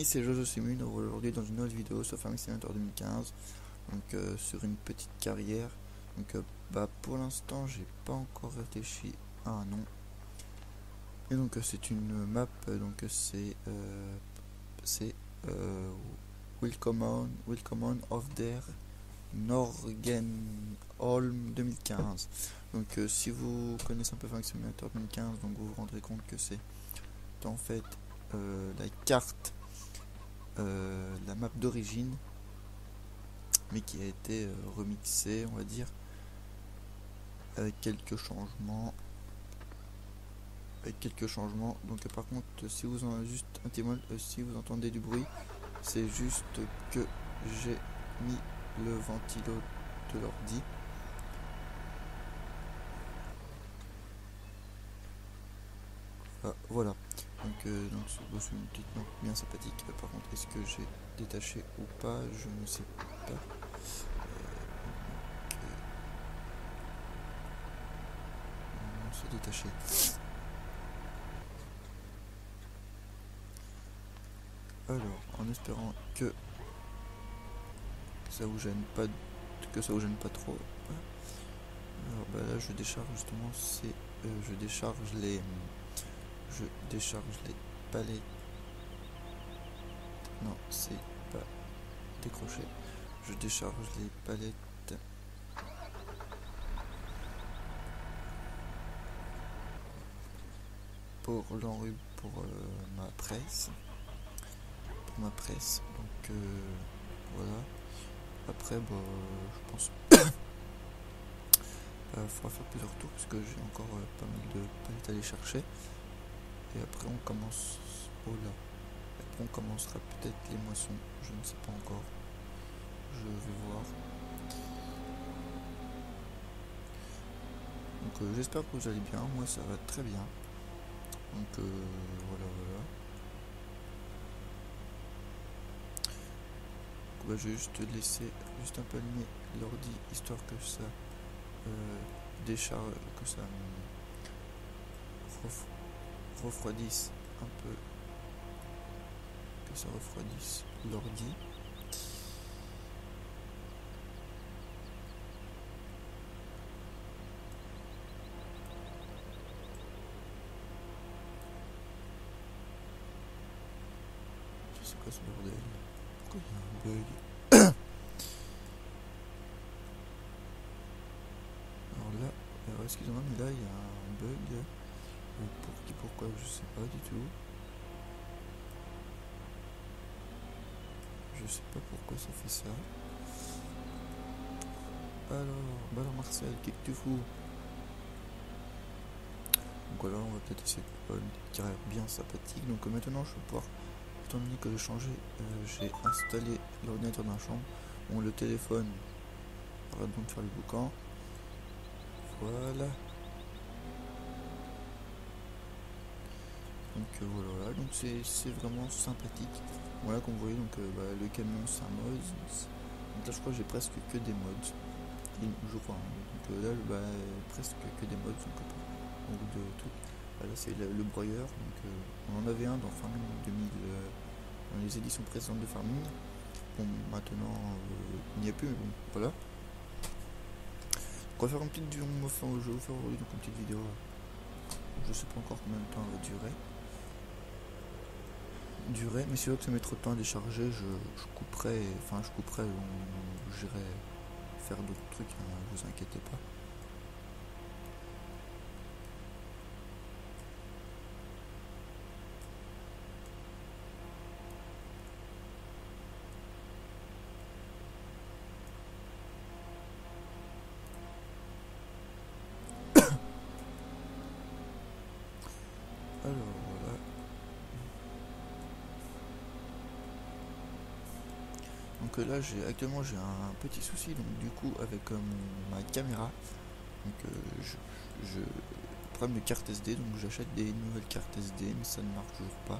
amis, c'est Jojo Simune. Aujourd'hui dans une autre vidéo sur Farming Simulator 2015, donc sur une petite carrière. Donc pour l'instant j'ai pas encore réfléchi à un nom. Et donc c'est une map, donc c'est Welcome on of der Norgenholm 2015. Donc si vous connaissez un peu Farming Simulator 2015, donc vous vous rendrez compte que c'est en fait la carte, la map d'origine, mais qui a été remixée, on va dire, avec quelques changements. Donc par contre, si vous en juste un témoin, si vous entendez du bruit, c'est juste que j'ai mis le ventilo de l'ordi. Voilà. Donc c'est une petite note bien sympathique. Par contre, est-ce que j'ai détaché ou pas? Je ne sais pas. Non, c'est détaché. Alors, en espérant que ça vous gêne pas, trop. Alors là, je décharge justement. Je décharge les palettes. Non, c'est pas décroché. Je décharge les palettes pour l'enrube pour ma presse. Donc voilà. Après je pense faudra faire plusieurs tours parce que j'ai encore pas mal de palettes à aller chercher. Et après on commence. Après on commencera peut-être les moissons. Je ne sais pas encore. Je vais voir. Donc j'espère que vous allez bien. Moi ça va très bien. Donc voilà. Donc, je vais juste laisser un peu allumer l'ordi histoire que ça décharge, que ça refroidisse un peu, l'ordi. Je sais pas ce bordel. Pourquoi il y a un bug? Alors excusez-moi, mais là il y a un bug. Pourquoi je sais pas du tout. Je sais pas pourquoi ça fait ça. Alors Marcel, qu'est-ce que tu fous? Donc voilà, on va peut-être essayer une petite carrière bien sympathique. Donc maintenant je vais pouvoir, étant donné que j'ai installé l'ordinateur dans la chambre, bon, le téléphone arrête donc de faire le boucan. Voilà. Donc voilà, donc c'est vraiment sympathique. Voilà, comme vous voyez, donc le camion c'est un mode. Donc là je crois que j'ai presque que des mods. Je crois. Donc là presque que des mods, donc de tout. Là c'est le broyeur. Donc on en avait un dans Farming 2000, dans les éditions précédentes de Farming. Bon, maintenant il n'y a plus, mais bon, voilà. On va faire une petite vidéo, je vais vous faire donc une petite vidéo. Je sais pas encore combien de temps elle va durer, mais si vous voulez que ça met trop de temps à décharger, je couperai, j'irai faire d'autres trucs, hein, vous inquiétez pas. Alors voilà. Donc là actuellement j'ai un petit souci, donc du coup avec ma caméra. Donc problème de carte SD, donc j'achète des nouvelles cartes SD mais ça ne marche toujours pas.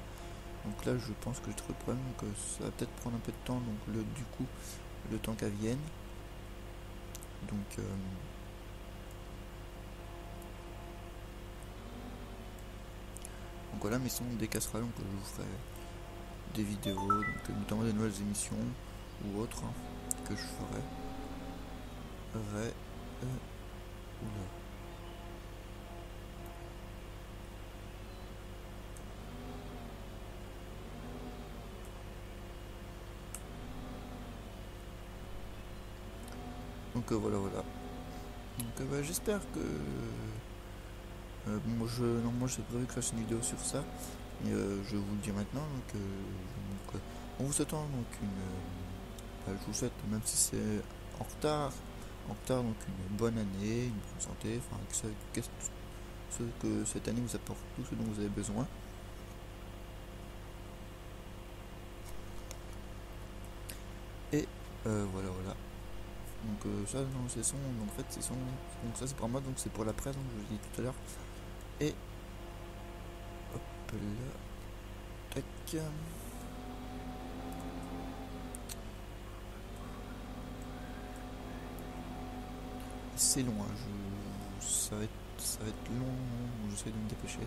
Donc là je pense que j'ai trouvé le problème, donc ça va peut-être prendre un peu de temps, donc le temps qu'elle vienne. Donc voilà, mais sinon on décassera, donc je vous ferai des vidéos, donc, notamment des nouvelles émissions ou autres hein, que je ferai. Oula. Donc voilà. Donc bah, j'espère que bon, normalement j'ai prévu que je fasse une vidéo sur ça, et je vous le dis maintenant. On vous souhaite donc je vous souhaite, même si c'est en retard donc une bonne année, une bonne santé, enfin que cette année vous apporte tout ce dont vous avez besoin. Et voilà. Donc ça non, c'est son, donc en fait c'est son, donc ça c'est pour moi, donc c'est pour la presse, donc je vous l'ai dit tout à l'heure. Et hop là, tac. C'est long, hein, ça va être long, j'essaie de me dépêcher.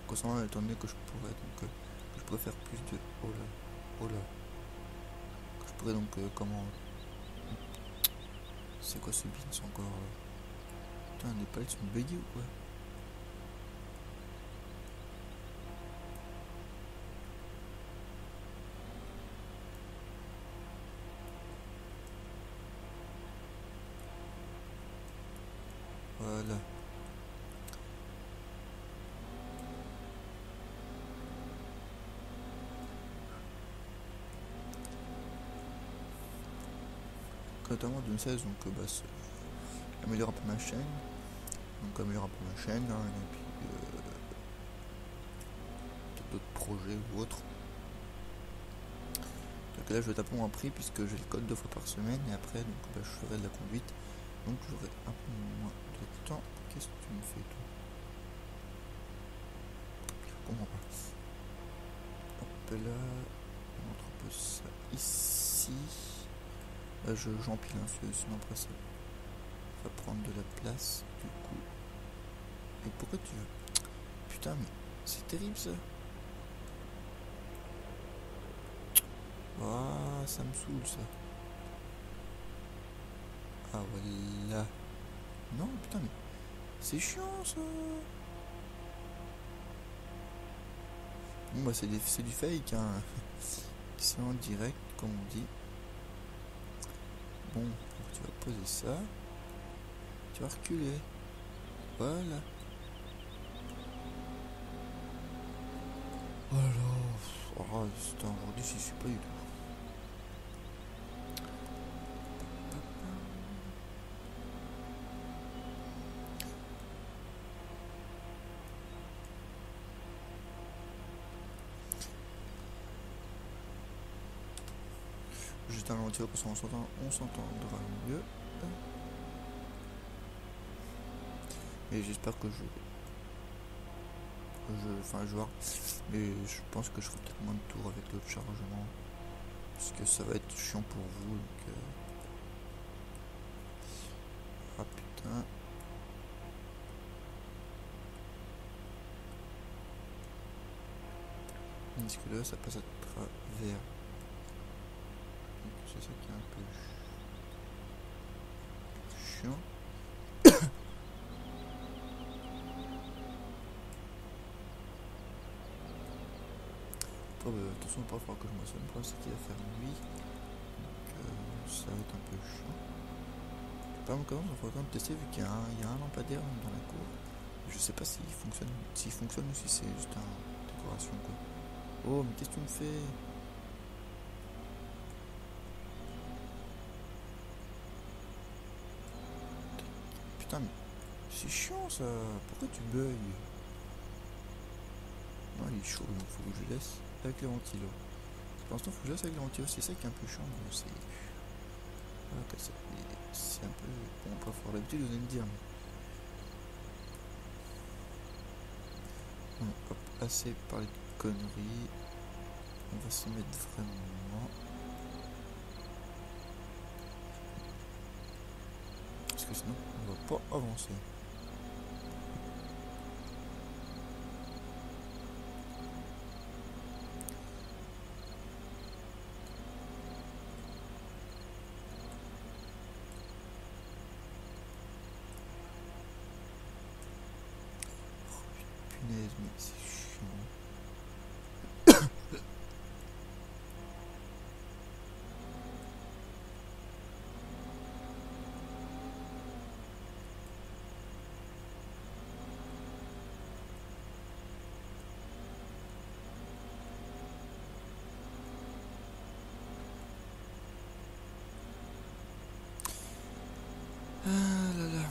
Concernant étant donné que je pourrais donc que je pourrais faire plus de oh là que je pourrais donc comment c'est quoi ce beans encore putain, les palettes sont buggées ou quoi? Voilà. Notamment d'une 16, donc bah, améliore un peu ma chaîne. Donc améliore un peu ma chaîne, hein, et puis peut-être d'autres projets ou autres. Donc là je vais taper mon prix puisque j'ai le code 2 fois par semaine, et après donc bah, je ferai de la conduite. Donc j'aurai un peu moins de temps. Qu'est-ce que tu me fais toi? Je comprends pas. Hop là, on montre un peu ça ici. Là j'empile sinon après ça va prendre de la place du coup. Et pourquoi tu veux? Putain mais c'est terrible ça. Ah ça me saoule ça. Ah voilà. Non putain mais c'est chiant ça. Bon bah c'est du fake hein. C'est en direct comme on dit. Bon, tu vas poser ça. Tu vas reculer. Voilà. Alors, oh, c'est aujourd'hui j'y suis pas du tout. Juste un ralentir parce qu'on s'entendra mieux. Et j'espère que joueur. Mais je pense que je ferai peut-être moins de tours avec l'autre chargement. Parce que ça va être chiant pour vous. Donc, ah putain. Parce que là ça passe à travers. C'est ça qui est un peu chiant. Attention, il va pas falloir que je me sonne. Le problème c'est qu'il va faire nuit. Donc ça va être un peu chiant. Par contre, il faudra quand même tester vu qu'il y a un lampadaire dans la cour. Je sais pas s'il fonctionne ou si c'est juste une décoration quoi. Oh mais qu'est-ce que tu me fais? Putain mais c'est chiant ça. Pourquoi tu bugs? Non il est chaud donc faut que je laisse avec les ventilos. Pour l'instant faut que je laisse avec les ventilos. C'est ça qui est un peu chiant. C'est voilà, c'est un peu bon pas fort l'habitude vous allez me dire. Bon, hop, assez parlé de conneries. On va s'y mettre vraiment. Parce que que sinon on va pas avancer. Punaise, mais c'est chiant. Ah là là.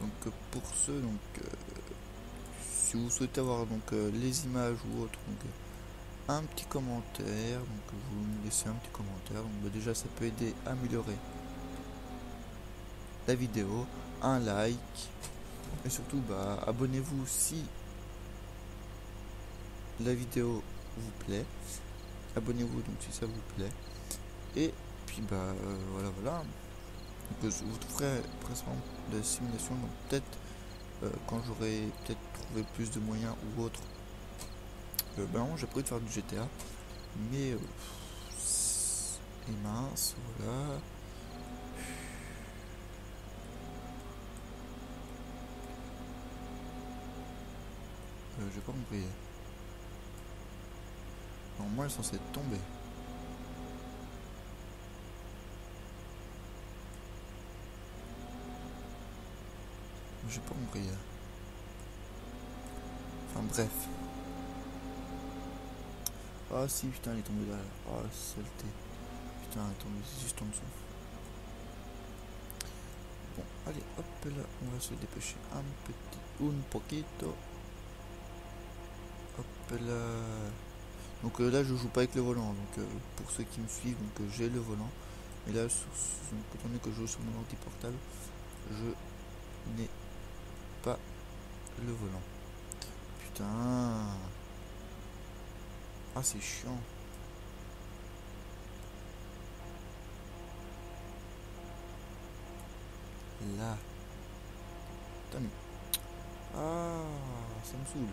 Donc pour ceux si vous souhaitez avoir les images ou autres, un petit commentaire, vous me laissez un petit commentaire, déjà ça peut aider à améliorer la vidéo, un like et surtout abonnez-vous si la vidéo vous plaît, abonnez-vous donc si ça vous plaît, et puis voilà. Donc, je vous ferai précédemment de la simulation, donc peut-être quand j'aurai peut-être trouvé plus de moyens ou autre. J'ai prévu de faire du GTA, mais et mince, voilà. J'ai pas compris. Normalement elle est censée tomber. J'ai pas compris. Enfin bref. Ah si, putain, il est tombé là. Oh saleté. Putain, il est tombé juste en dessous. Bon, allez, hop là, on va se dépêcher un poquito. Hop là. Donc là, je joue pas avec le volant. Donc pour ceux qui me suivent, j'ai le volant. Mais là, étant donné que je joue sur mon ordi portable, je n'ai pas le volant. Putain. Ah, c'est chiant. Là. Putain, mais... Ah, ça me saoule.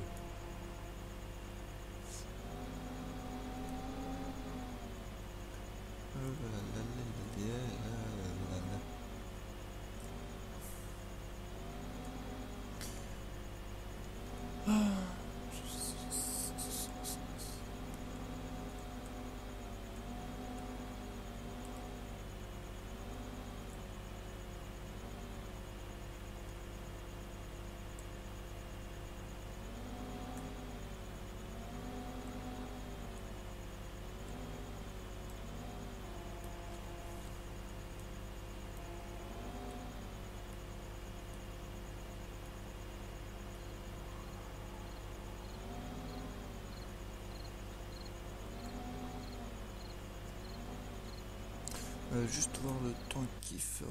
Juste voir le temps qu'il fera.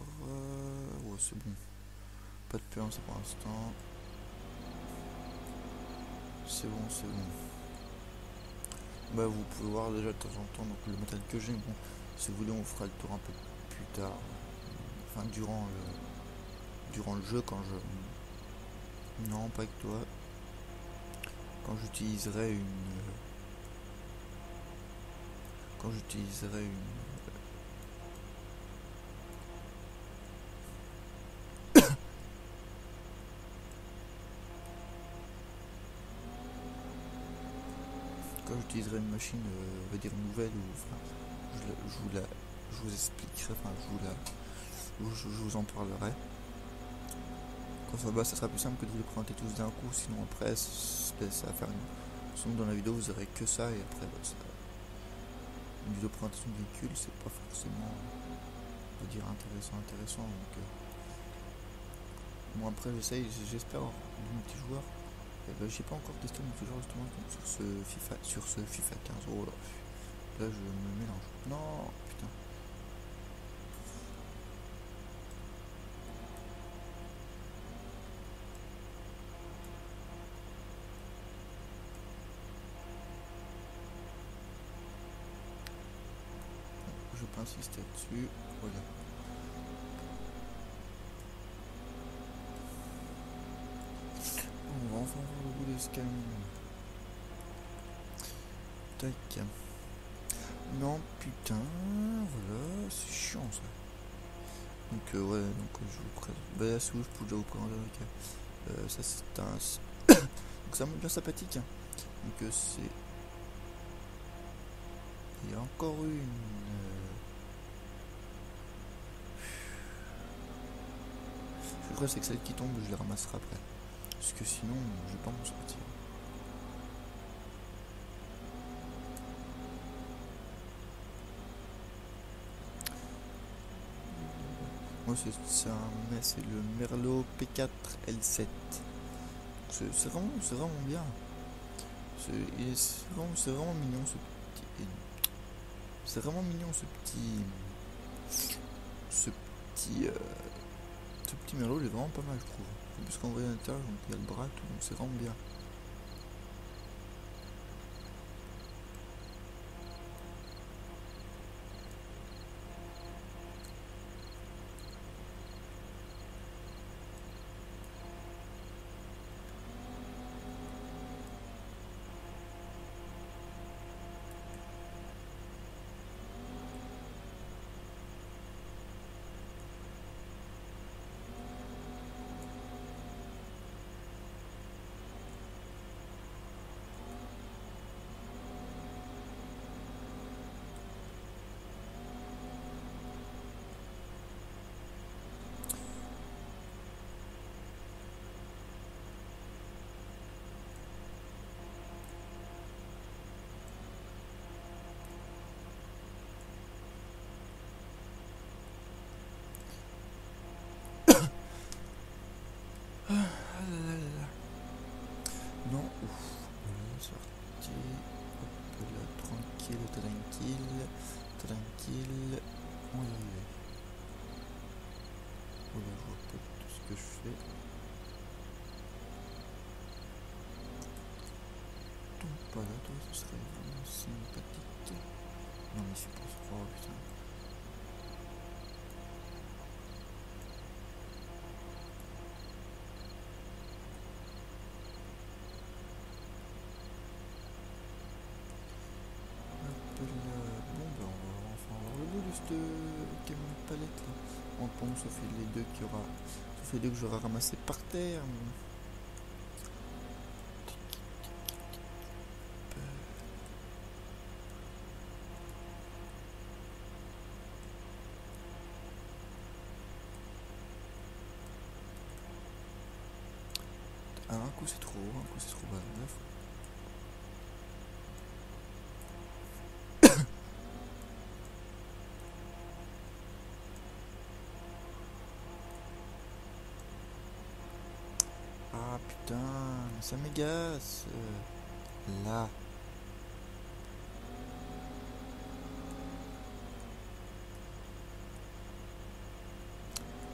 Ouais, c'est bon. Pas de puissance pour l'instant. C'est bon, c'est bon. Vous pouvez voir déjà de temps en temps le matériel que j'ai. Bon, si vous voulez, on fera le tour un peu plus tard. Enfin, durant le jeu, quand je. Non, pas avec toi. Quand j'utiliserai une. Quand j'utiliserai une. Quand j'utiliserai une machine, on va dire nouvelle, ou enfin, je vous expliquerai, enfin, je vous en parlerai. Quand ça sera plus simple que de vous les présenter tous d'un coup, sinon après, ça va faire une. Sinon, dans la vidéo, vous aurez que ça, et après, une vidéo de présentation de véhicule, c'est pas forcément, on va dire, intéressant. Donc, bon, après, j'espère avoir de multijoueur. J'ai pas encore testé mon multijoueur justement sur ce FIFA 15. Oh là, là je me mélange. Non, putain. insister dessus. Voilà. On va enfin voir le bout de ce camion. Tac. Non, putain, voilà, c'est chiant ça. Donc ouais, donc je vous présente. Bah si vous, je peux déjà vous présenter. Ça c'est un. Donc c'est un mode bien sympathique. Donc c'est. Il y a encore une. Je crois que c'est que celle qui tombe, je les ramasserai après. Parce que sinon, je vais pas m'en sortir. Moi c'est le Merlot P4 L7. C'est vraiment bien. C'est vraiment mignon ce petit. C'est vraiment mignon ce petit. Ce petit Merlot, il est vraiment pas mal, je trouve. Parce qu'on voit à l'intérieur, donc il y a le bras, tout, donc c'est vraiment bien. Non, ouf, voilà, sorti. Hop là, tranquille. On y est. Voilà, je vois pas tout ce que je fais. Donc pas là, toi, ce serait vraiment sympathique. Non, mais c'est pas froid, putain. Camion de palette là. En pont, ça fait les deux qu'il y aura. Ça fait deux que j'aurai ramassé par terre. Un coup c'est trop haut, un coup c'est trop bas. Bref. Ah putain, ça m'agace. Là.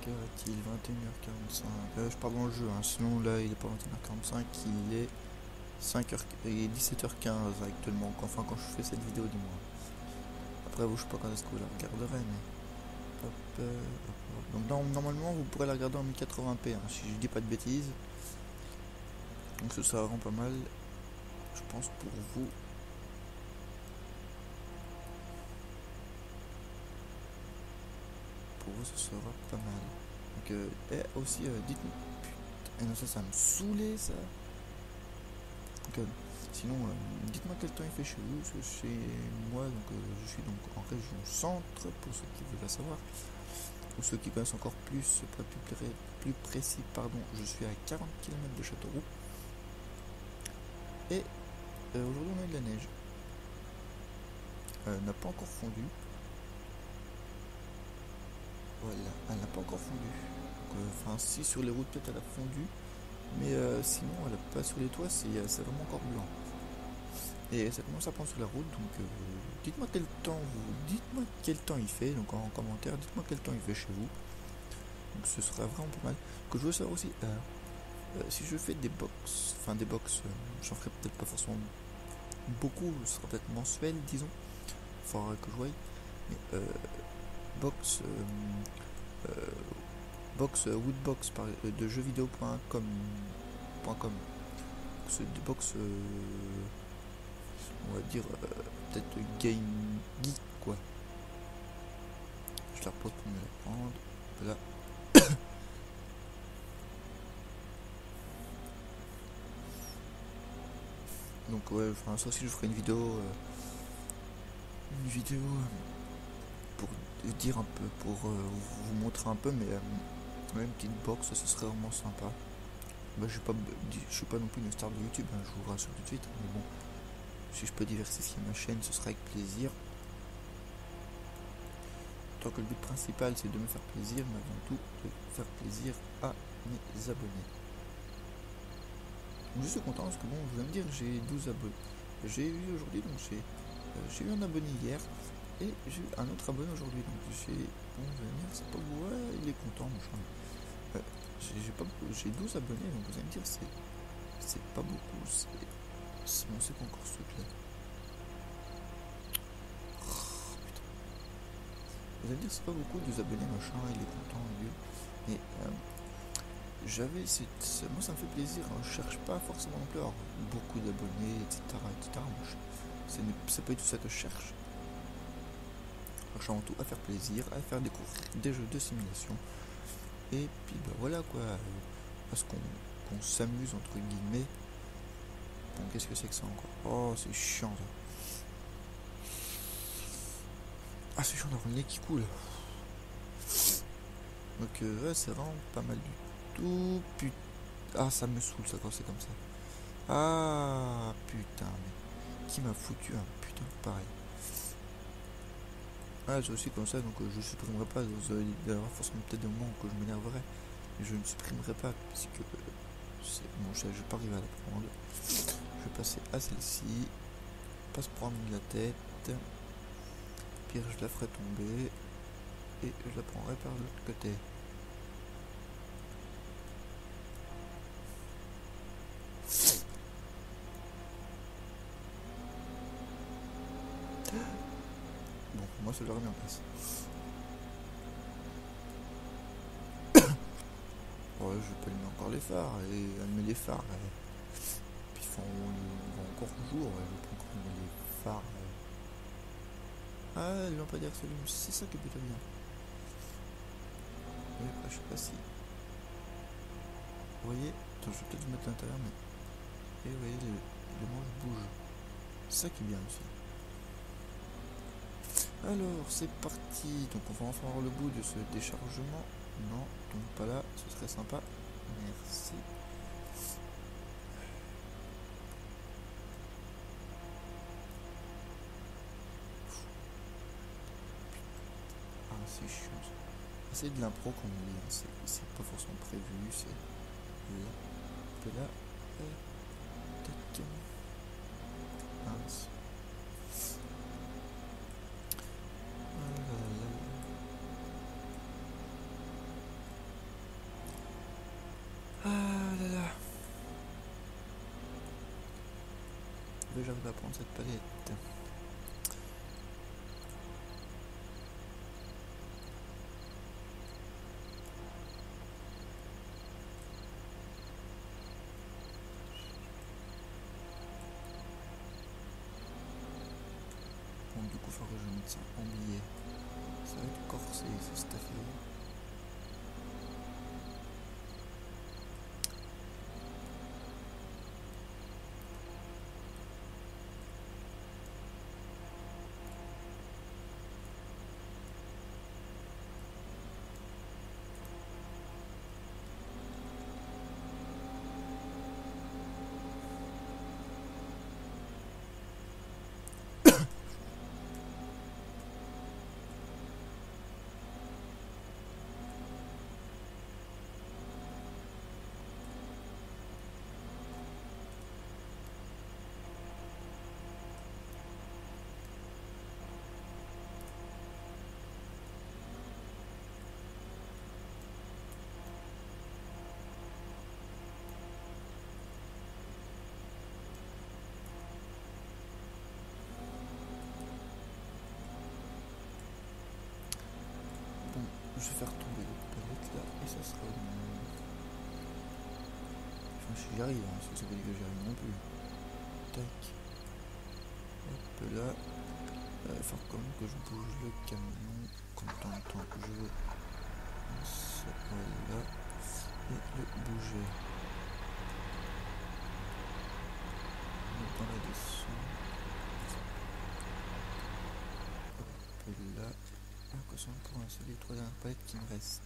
Qu'est-il 21h45. Je parle dans le jeu, hein. Sinon là il est pas 21h45, il est 5h, il est 17h15 actuellement. Enfin quand je fais cette vidéo du moins. Après vous je sais pas quand est-ce que vous la regarderez mais. Hop, hop. Donc normalement vous pourrez la regarder en 1080p hein, si je dis pas de bêtises. Donc ce sera vraiment pas mal. Je pense pour vous. Pour vous ce sera pas mal. Donc et aussi dites-moi. Putain, non, ça me saoulait ça. Donc, sinon dites-moi quel temps il fait chez vous. Parce que chez moi donc je suis donc en région centre pour ceux qui veulent la savoir. Pour ceux qui connaissent encore plus, plus précis, pardon, je suis à 40 km de Châteauroux. Et aujourd'hui on a de la neige. Elle n'a pas encore fondu. Voilà, elle n'a pas encore fondu. Enfin, si sur les routes peut-être elle a fondu. Mais sinon, elle a pas sur les toits, c'est vraiment encore blanc. Et ça commence à prendre sur la route, donc dites-moi quel temps il fait, donc en commentaire, dites-moi quel temps il fait chez vous. Donc ce sera vraiment pas mal. Que je veux savoir aussi, si je fais des box, j'en ferai peut-être pas forcément beaucoup, ce sera peut-être mensuel, disons. Faudra que je voie. box box woodbox de jeuxvideo.com c'est des box on va dire peut-être game geek quoi. Je la repose pour me la prendre. Voilà. Donc ouais, enfin ça aussi je ferai une vidéo pour dire un peu, pour vous montrer un peu, mais une petite box, ce serait vraiment sympa. Bah, je suis pas non plus une star de YouTube, hein, je vous rassure tout de suite, mais bon, si je peux diversifier ma chaîne, ce sera avec plaisir. Tant que le but principal c'est de me faire plaisir, mais avant tout de faire plaisir à mes abonnés. Donc, je suis content parce que bon, vous allez me dire, j'ai 12 abonnés. J'ai eu aujourd'hui, donc j'ai eu un abonné hier et j'ai eu un autre abonné aujourd'hui. Donc bon, vous allez me dire, c'est pas ouais, il est content, machin. J'ai 12 abonnés, donc vous allez me dire, c'est pas beaucoup. C'est quoi encore ce truc là. Oh, putain. Vous allez me dire, c'est pas beaucoup, 12 abonnés, machin, il est content, lui. Mais moi ça me fait plaisir, hein. Je cherche pas forcément non plus à avoir beaucoup d'abonnés, etc. C'est pas du tout ça que je cherche. Je cherche avant tout à faire plaisir, à faire découvrir des jeux de simulation. Et puis bah voilà quoi, parce qu'on s'amuse entre guillemets. Bon, qu'est-ce que c'est que ça encore? Oh, c'est chiant ça. Ah, c'est chiant d'avoir le nez qui coule. Donc ouais, c'est vraiment pas mal du tout. Putain. Ah, ça me saoule ça quand c'est comme ça. Ah putain, mais qui m'a foutu un putain de pareil. Ah, c'est aussi comme ça, donc je supprimerai pas. Vous allez avoir forcément peut-être des moments où je m'énerverai, mais je ne supprimerai pas, parce que c'est bon, je vais pas arriver à la prendre. Je vais passer à celle-ci, pas se prendre la tête. Pire, je la ferai tomber et je la prendrai par l'autre côté. Bon, moi ça le remet en place. Ouais, je vais pas allumer encore les phares et allumer les phares. Puis ils vont encore jour, je vais pas encore allumer les phares. Ah, le lampadaire s'allume, c'est ça qui est plutôt bien. Oui, après, je sais pas si. Vous voyez, attends, je vais peut-être vous mettre à l'intérieur, mais. Et vous voyez, le manche bouge. C'est ça qui est bien aussi. Alors, c'est parti. Donc, on va enfin voir le bout de ce déchargement. Non, donc pas là, ce serait sympa. Merci. Ah, c'est chiant ça. C'est de l'impro comme on dit, hein. C'est pas forcément prévu, c'est là, un peu là, tac, mince. Ah là là. J'arrive à prendre cette palette. Bon, du coup, il faudrait que je mette ça en billet. Ça va être corsé, ce staffé. je vais faire tomber les palettes là et ça sera bon. Enfin, si j'y arrive, hein, parce que c'est pas dit que j'y arrive non plus. Tac. Hop là. Il va falloir quand même que je bouge le camion comme temps que je veux. Ça, voilà. Et le bouger. Dans la dessous. Hop là. Ah, quoi ça pour installer les 3 dernières palettes qui me restent.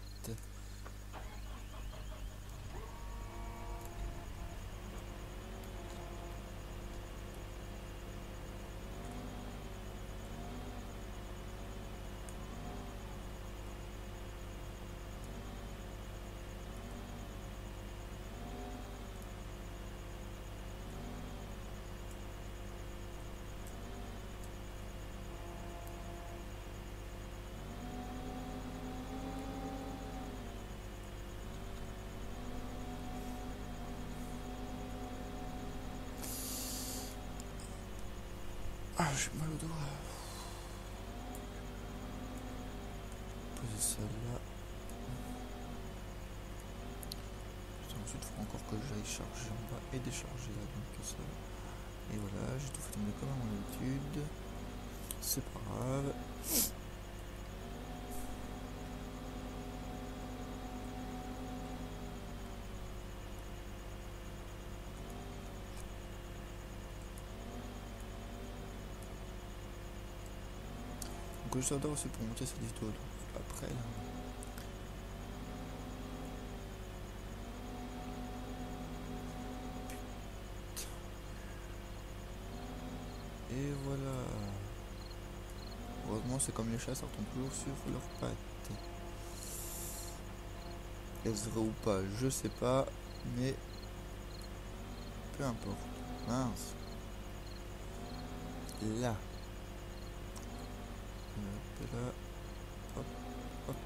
Ah, j'ai mal au doigt. Poser ça là. Ensuite, il faut encore que j'aille charger en bas et décharger là. Donc ça. Et voilà, j'ai tout fait tomber comme à mon habitude. C'est pas grave. Donc j'adore aussi pour monter cette vidéo. Après là. Et voilà. Heureusement c'est comme les chats, ça retombe toujours sur leurs pattes. Est-ce vrai ou pas, je sais pas, mais peu importe. Mince. Là. Hop là. Hop. Hop.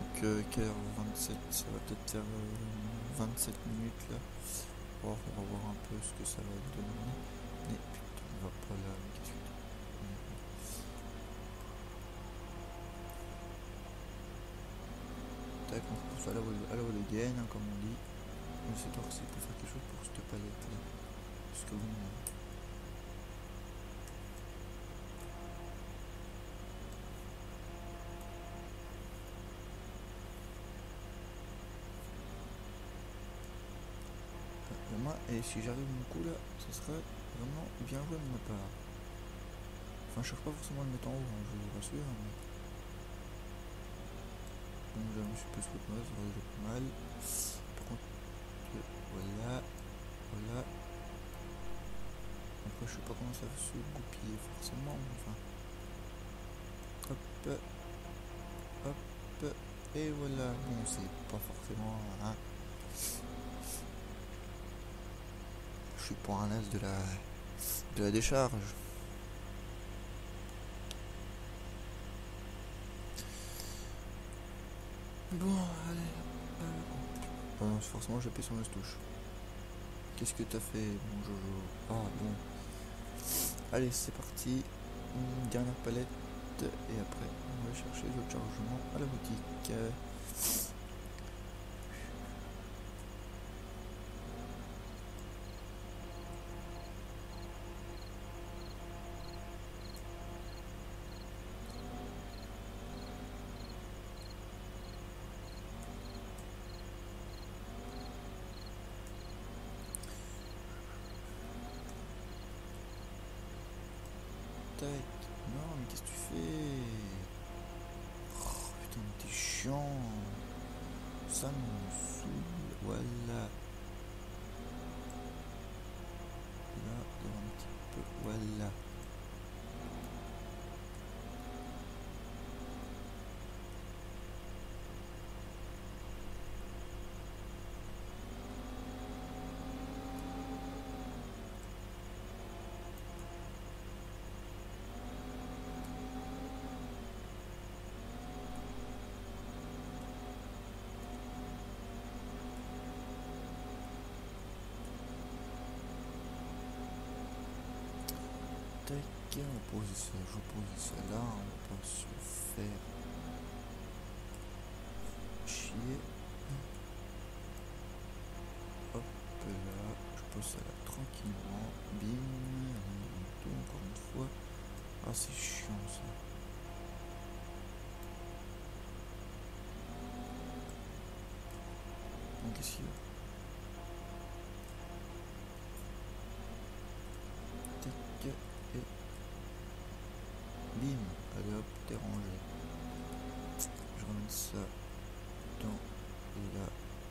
Donc quelle heure 27, ça va peut-être faire 27 minutes là. Oh, on va voir un peu ce que ça va donner. Mais putain, on va pas là. Qu'est-ce que tac, on repousse à la volodienne, hein, comme on dit. On essaie de voir si on peut faire quelque chose pour cette palette là. Parce que bon. Moi, et si j'arrive mon coup là, ça serait vraiment bien joué de ma part. Enfin, je cherche pas forcément à le mettre en haut, hein, je vous rassure. Mais... bon, je me suis plus fait mal, ça va déjà pas mal. Par contre, voilà, voilà. Après, je sais pas comment ça va se goupiller forcément, mais enfin. Hop, hop, et voilà. Bon, c'est pas forcément. Hein. Je suis pas un as de la décharge. Bon, allez. Forcément, j'appuie sur la touche. Qu'est-ce que t'as fait, mon Jojo? Ah, bon. Allez, c'est parti. Une dernière palette. Et après, on va chercher le chargement à la boutique. Tac. Non, mais qu'est-ce que tu fais? Oh, putain, mais t'es chiant. Ça me saoule. Voilà. Là, il y a un petit peu. Voilà. Tac. on va poser ça, je vais poser ça là, on va pas se faire chier. Hop là, je pose ça là tranquillement, bim, tout encore une fois. Ah c'est chiant ça. Donc qu'est-ce qu'il y a? Tic et bim, allez hop, t'es rangé. Je ramène ça dans la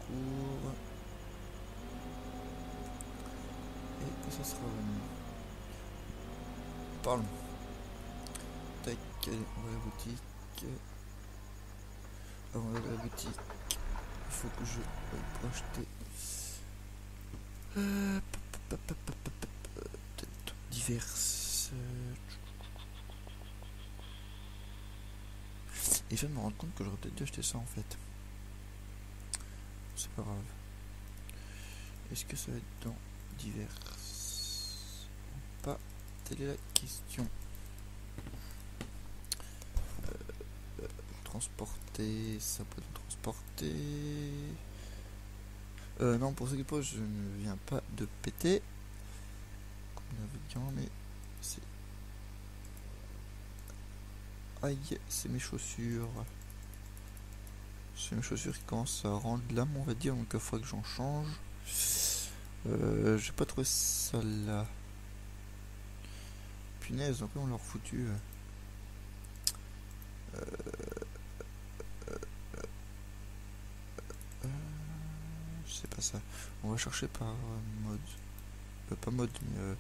cour. Et que ça sera venu. Parlons. Tac, allez, on va à la boutique. Avant d'aller à la boutique, il faut que je pour acheter diverses. Et je viens de me rendre compte que j'aurais peut-être dû acheter ça en fait. C'est pas grave. Est-ce que ça va être dans diverses ou pas? Telle est la question. Transporter, ça peut être transporter. Non, pour ce qui est, je ne viens pas de péter. Comme on avait dit, mais c'est. Aïe, c'est mes chaussures. C'est mes chaussures qui commencent à rendre l'âme, on va dire, donc il faudra que j'en change. J'ai pas trouvé ça là. Punaise, après on l'a refoutu. C'est pas ça. On va chercher par mode. Pas mode, mais.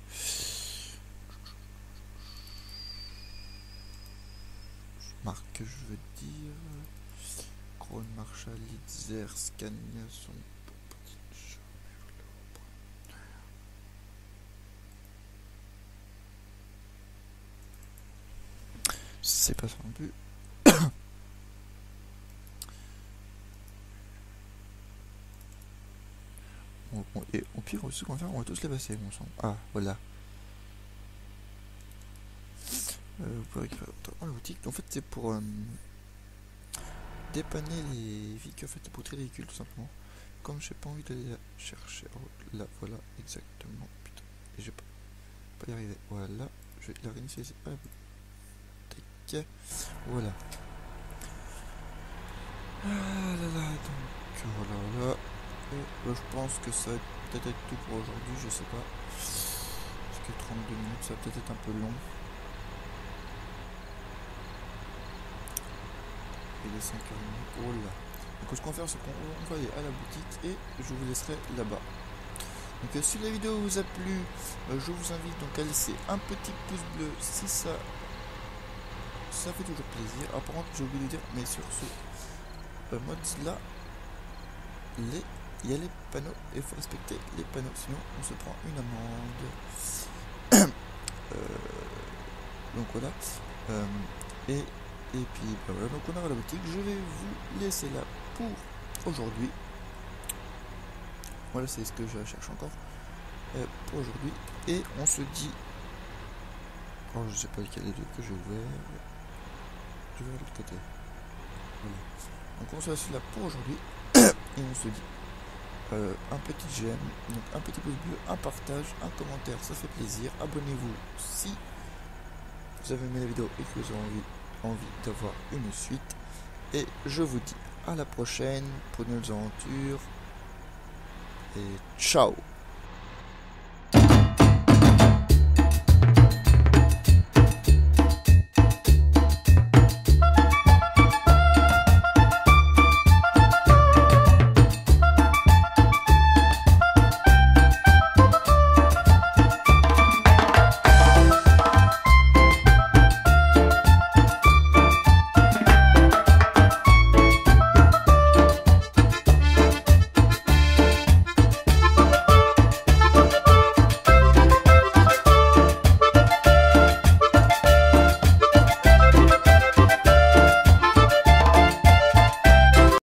Marque, je veux dire. Krone, Marshall, Litzer, Scania, son petite chevelure. C'est pas ça non plus. Et au pire, ce qu'on va faire, on va tous les passer, on sent. Ah, voilà. Vous pouvez écrire dans la boutique. En fait, c'est pour dépanner les véhicules, en fait, pour trier les véhicules, tout simplement. Comme j'ai pas envie d'aller la chercher. Oh, là, voilà, exactement. Putain, et j'ai pas y arriver. Voilà, je vais la réinitialiser. Ah, tac. Voilà. Ah là là, donc voilà. Et je pense que ça va peut-être être tout pour aujourd'hui, je sais pas. Parce que 32 minutes, ça va peut-être être un peu long. Il est 5h30. Oh là. Donc ce qu'on va faire, c'est qu'on va aller à la boutique et je vous laisserai là-bas. Donc si la vidéo vous a plu, je vous invite donc à laisser un petit pouce bleu si ça fait toujours plaisir. Ah, par contre, j'ai oublié de dire, mais sur ce mode là, il y a les panneaux et il faut respecter les panneaux, sinon on se prend une amende. Donc voilà. Et puis voilà, donc on aura la boutique. Je vais vous laisser là pour aujourd'hui. Voilà, c'est ce que je cherche encore pour aujourd'hui. Et on se dit. Oh, je sais pas lequel des deux que je vais ouvrir. Je vais de l'autre côté. Voilà. Donc on se laisse là pour aujourd'hui. Et on se dit un petit j'aime, donc un petit pouce bleu, un partage, un commentaire, ça fait plaisir. Abonnez-vous si vous avez aimé la vidéo et que vous avez envie d'avoir une suite. Et je vous dis à la prochaine pour de nouvelles aventures. Et ciao!